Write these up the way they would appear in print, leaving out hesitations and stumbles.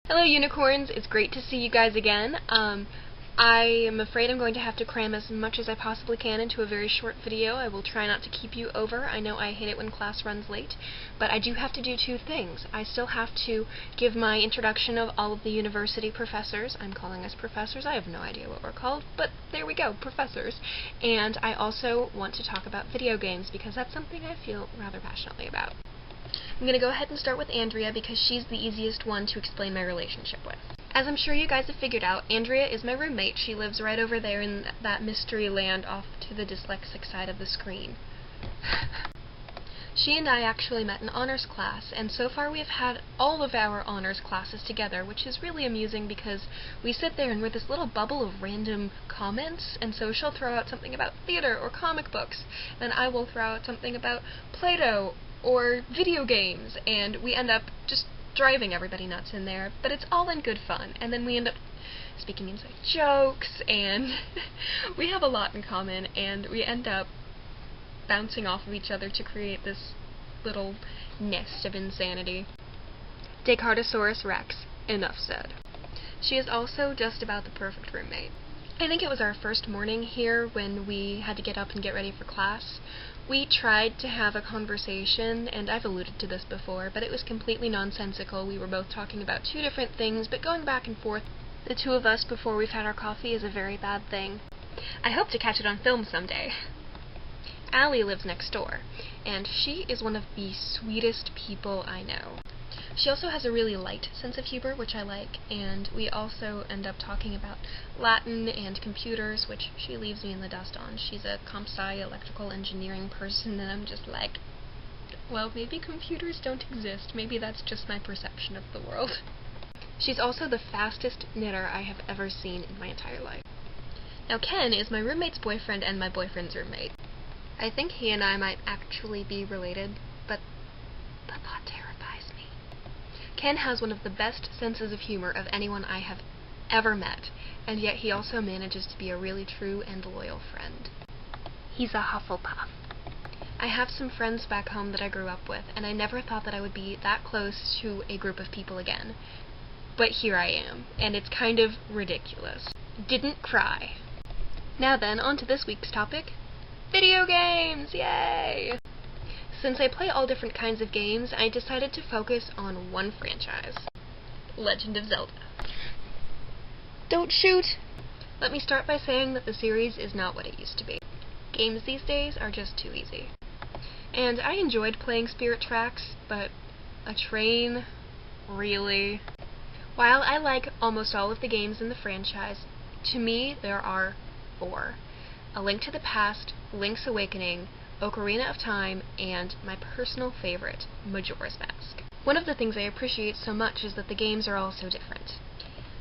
Hello unicorns, it's great to see you guys again. I am afraid I'm going to have to cram as much as I possibly can into a very short video. I will try not to keep you over. I know I hate it when class runs late, but I do have to do two things. I still have to give my introduction of all of the university professors. I'm calling us professors. I have no idea what we're called, but there we go, professors. And I also want to talk about video games because that's something I feel rather passionately about. I'm going to go ahead and start with Andrea because she's the easiest one to explain my relationship with. As I'm sure you guys have figured out, Andrea is my roommate. She lives right over there in that mystery land off to the dyslexic side of the screen. She and I actually met in honors class, and so far we have had all of our honors classes together, which is really amusing because we sit there and we're this little bubble of random comments, and so she'll throw out something about theater or comic books, and I will throw out something about Play-Doh or video games, and we end up just driving everybody nuts in there, but it's all in good fun, and then we end up speaking inside jokes, and we have a lot in common, and we end up bouncing off of each other to create this little nest of insanity. Descartosaurus Rex. Enough said. She is also just about the perfect roommate. I think it was our first morning here when we had to get up and get ready for class. We tried to have a conversation, and I've alluded to this before, but it was completely nonsensical. We were both talking about two different things, but going back and forth, the two of us before we've had our coffee is a very bad thing. I hope to catch it on film someday. Allie lives next door, and she is one of the sweetest people I know. She also has a really light sense of humor, which I like, and we also end up talking about Latin and computers, which she leaves me in the dust on. She's a comp sci electrical engineering person, and I'm just like, well, maybe computers don't exist. Maybe that's just my perception of the world. She's also the fastest knitter I have ever seen in my entire life. Now, Ken is my roommate's boyfriend and my boyfriend's roommate. I think he and I might actually be related, but the thought terrifies me. Ken has one of the best senses of humor of anyone I have ever met, and yet he also manages to be a really true and loyal friend. He's a Hufflepuff. I have some friends back home that I grew up with, and I never thought that I would be that close to a group of people again. But here I am, and it's kind of ridiculous. Didn't cry. Now then, on to this week's topic. Video games! Yay! Since I play all different kinds of games, I decided to focus on one franchise. Legend of Zelda. Don't shoot! Let me start by saying that the series is not what it used to be. Games these days are just too easy. And I enjoyed playing Spirit Tracks, but a train? Really? While I like almost all of the games in the franchise, to me there are 4. A Link to the Past, Link's Awakening, Ocarina of Time, and my personal favorite, Majora's Mask. One of the things I appreciate so much is that the games are all so different.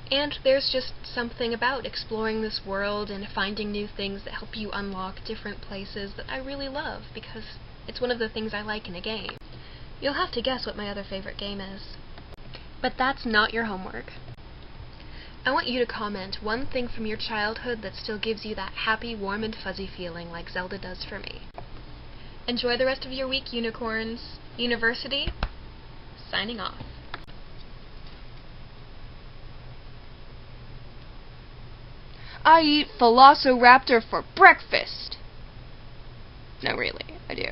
And there's just something about exploring this world and finding new things that help you unlock different places that I really love, because it's one of the things I like in a game. You'll have to guess what my other favorite game is. But that's not your homework. I want you to comment one thing from your childhood that still gives you that happy, warm, and fuzzy feeling like Zelda does for me. Enjoy the rest of your week, unicorns. YOUniversity, signing off. I eat Velociraptor for breakfast! No, really, I do.